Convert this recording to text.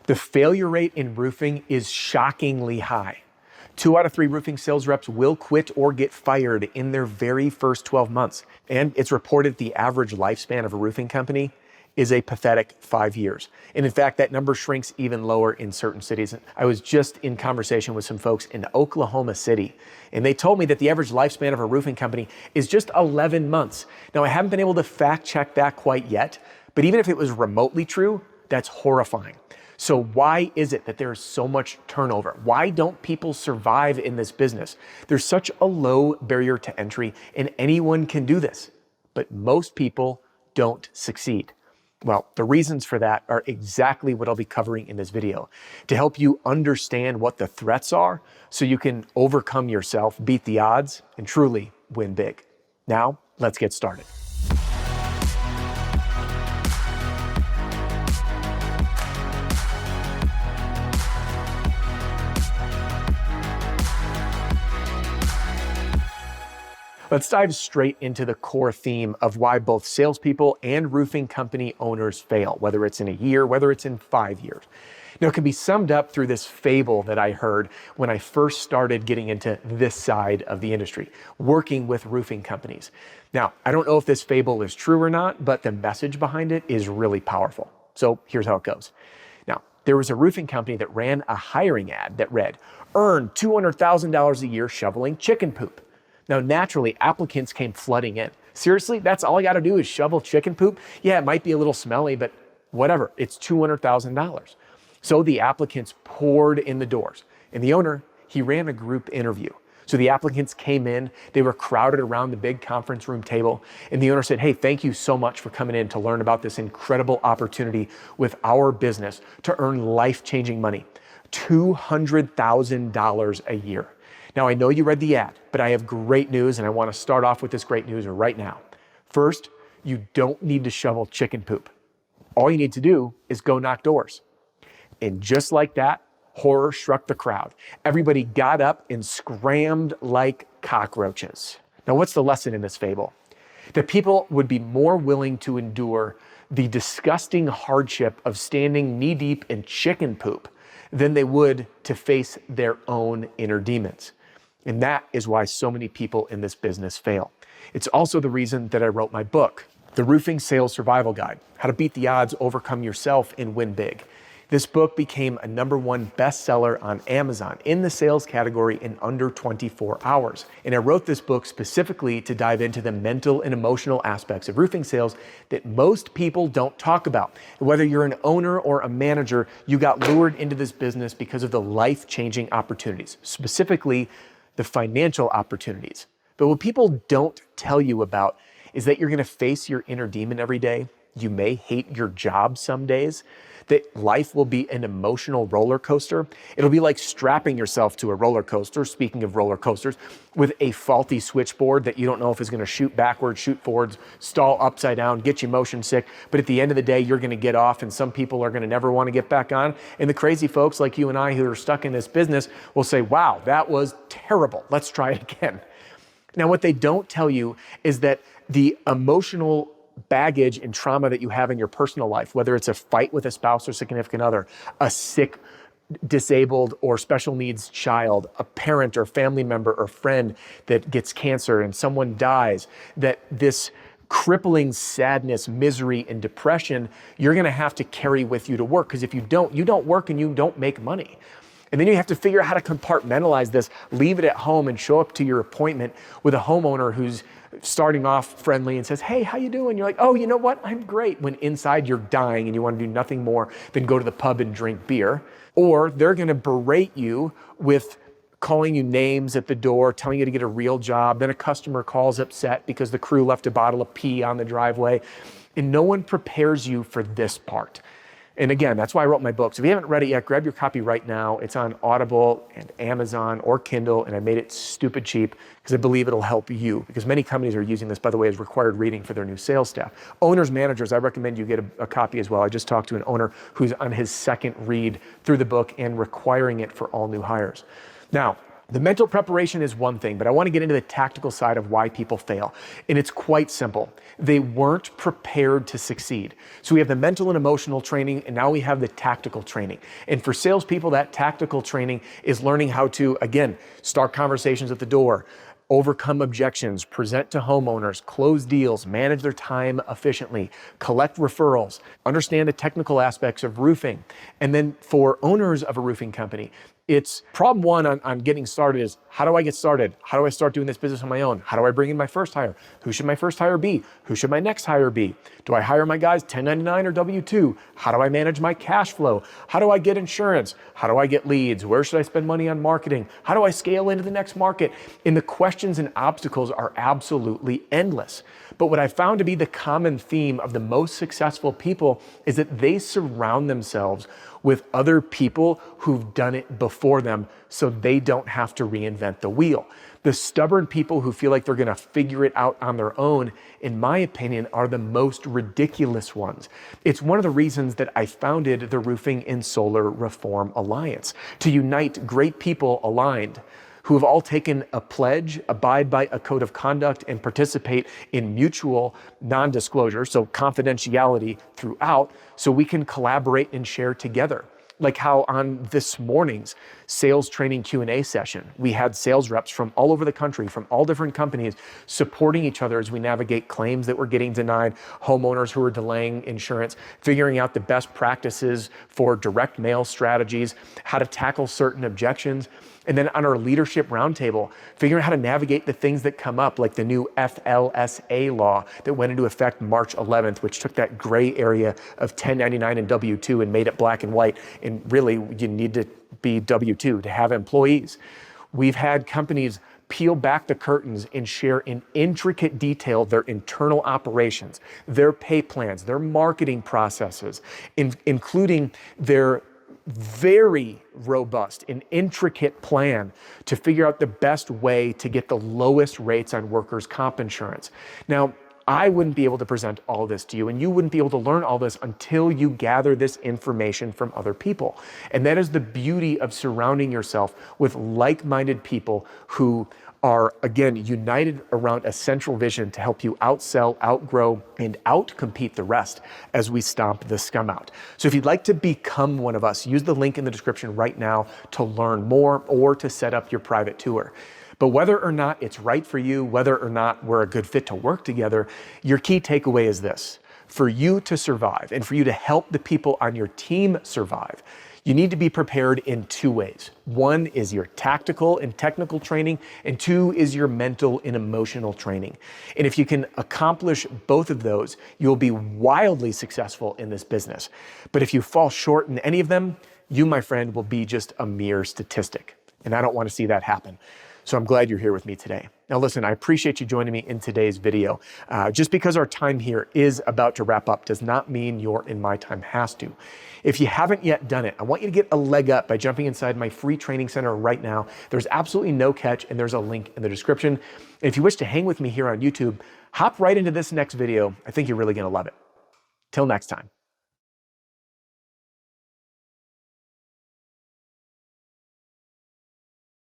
The failure rate in roofing is shockingly high. 2 out of 3 roofing sales reps will quit or get fired in their very first 12 months. And it's reported the average lifespan of a roofing company is a pathetic 5 years. And in fact, that number shrinks even lower in certain cities. I was just in conversation with some folks in Oklahoma City, and they told me that the average lifespan of a roofing company is just 11 months. Now, I haven't been able to fact check that quite yet, but even if it was remotely true, that's horrifying. So why is it that there is so much turnover? Why don't people survive in this business? There's such a low barrier to entry, and anyone can do this, but most people don't succeed. Well, the reasons for that are exactly what I'll be covering in this video to help you understand what the threats are so you can overcome yourself, beat the odds, and truly win big. Now, let's get started. Let's dive straight into the core theme of why both salespeople and roofing company owners fail, whether it's in a year, whether it's in 5 years. Now, it can be summed up through this fable that I heard when I first started getting into this side of the industry, working with roofing companies. Now, I don't know if this fable is true or not, but the message behind it is really powerful. So here's how it goes. Now, there was a roofing company that ran a hiring ad that read, "Earn $200,000 a year shoveling chicken poop." Now, naturally, applicants came flooding in. Seriously, that's all I got to do is shovel chicken poop? Yeah, it might be a little smelly, but whatever, it's $200,000. So the applicants poured in the doors. And the owner, he ran a group interview. So the applicants came in, they were crowded around the big conference room table. And the owner said, "Hey, thank you so much for coming in to learn about this incredible opportunity with our business to earn life-changing money, $200,000 a year. Now, I know you read the ad, but I have great news, and I want to start off with this great news right now. First, you don't need to shovel chicken poop. All you need to do is go knock doors." And just like that, horror struck the crowd. Everybody got up and scrammed like cockroaches. Now, what's the lesson in this fable? That people would be more willing to endure the disgusting hardship of standing knee-deep in chicken poop than they would to face their own inner demons. And that is why so many people in this business fail. It's also the reason that I wrote my book, The Roofing Sales Survival Guide, How to Beat the Odds, Overcome Yourself, and Win Big. This book became a #1 bestseller on Amazon in the sales category in under 24 hours. And I wrote this book specifically to dive into the mental and emotional aspects of roofing sales that most people don't talk about. Whether you're an owner or a manager, you got lured into this business because of the life-changing opportunities, specifically the financial opportunities. But what people don't tell you about is that you're going to face your inner demon every day. You may hate your job some days, that life will be an emotional roller coaster. It'll be like strapping yourself to a roller coaster, speaking of roller coasters, with a faulty switchboard that you don't know if it's going to shoot backwards, shoot forwards, stall upside down, get you motion sick. But at the end of the day, you're going to get off, and some people are going to never want to get back on. And the crazy folks like you and I who are stuck in this business will say, "Wow, that was terrible. Let's try it again." Now, what they don't tell you is that the emotional baggage and trauma that you have in your personal life, whether it's a fight with a spouse or significant other, a sick, disabled, or special needs child, a parent or family member or friend that gets cancer and someone dies, that this crippling sadness, misery, and depression, you're going to have to carry with you to work. Because if you don't work and you don't make money. And then you have to figure out how to compartmentalize this, leave it at home, and show up to your appointment with a homeowner who's starting off friendly and says, "Hey, how you doing?" You're like, "Oh, you know what? I'm great." When inside you're dying and you want to do nothing more than go to the pub and drink beer. Or they're going to berate you with calling you names at the door, telling you to get a real job. Then a customer calls upset because the crew left a bottle of pee on the driveway. And no one prepares you for this part. And again, that's why I wrote my book. So if you haven't read it yet, grab your copy right now. It's on Audible and Amazon or Kindle, and I made it stupid cheap because I believe it'll help you, because many companies are using this, by the way, as required reading for their new sales staff. Owners, managers, I recommend you get a copy as well. I just talked to an owner who's on his second read through the book and requiring it for all new hires. Now, The mental preparation is one thing, but I want to get into the tactical side of why people fail. And it's quite simple. They weren't prepared to succeed. So we have the mental and emotional training, and now we have the tactical training. And for salespeople, that tactical training is learning how to, again, start conversations at the door, overcome objections, present to homeowners, close deals, manage their time efficiently, collect referrals, understand the technical aspects of roofing. And then for owners of a roofing company, it's problem one on getting started is, how do I get started? How do I start doing this business on my own? How do I bring in my first hire? Who should my first hire be? Who should my next hire be? Do I hire my guys 1099 or W-2? How do I manage my cash flow? How do I get insurance? How do I get leads? Where should I spend money on marketing? How do I scale into the next market? And the questions and obstacles are absolutely endless. But what I found to be the common theme of the most successful people is that they surround themselves with other people who've done it before them so they don't have to reinvent the wheel. The stubborn people who feel like they're gonna figure it out on their own, in my opinion, are the most ridiculous ones. It's one of the reasons that I founded the Roofing and Solar Reform Alliance, to unite great people aligned who have all taken a pledge, abide by a code of conduct, and participate in mutual non-disclosure, so confidentiality throughout, so we can collaborate and share together. Like how on this morning's sales training Q&A session, we had sales reps from all over the country, from all different companies, supporting each other as we navigate claims that were getting denied, homeowners who were delaying insurance, figuring out the best practices for direct mail strategies, how to tackle certain objections. And then on our leadership roundtable, figuring out how to navigate the things that come up, like the new FLSA law that went into effect March 11th, which took that gray area of 1099 and W-2 and made it black and white. And really, you need to be W-2 to have employees. We've had companies peel back the curtains and share in intricate detail their internal operations, their pay plans, their marketing processes, including their very robust and intricate plan to figure out the best way to get the lowest rates on workers' comp insurance. Now, I wouldn't be able to present all this to you, and you wouldn't be able to learn all this until you gather this information from other people. And that is the beauty of surrounding yourself with like-minded people who are, again, united around a central vision to help you outsell, outgrow, and outcompete the rest as we stomp the scum out. So if you'd like to become one of us, use the link in the description right now to learn more or to set up your private tour. But whether or not it's right for you, whether or not we're a good fit to work together, your key takeaway is this. For you to survive and for you to help the people on your team survive, you need to be prepared in two ways. One is your tactical and technical training, and two is your mental and emotional training. And if you can accomplish both of those, you'll be wildly successful in this business. But if you fall short in any of them, you, my friend, will be just a mere statistic. And I don't want to see that happen. So I'm glad you're here with me today. Now listen, I appreciate you joining me in today's video. Just because our time here is about to wrap up does not mean your and my time has to. If you haven't yet done it, I want you to get a leg up by jumping inside my free training center right now. There's absolutely no catch, and there's a link in the description. And if you wish to hang with me here on YouTube, hop right into this next video. I think you're really gonna love it. Till next time.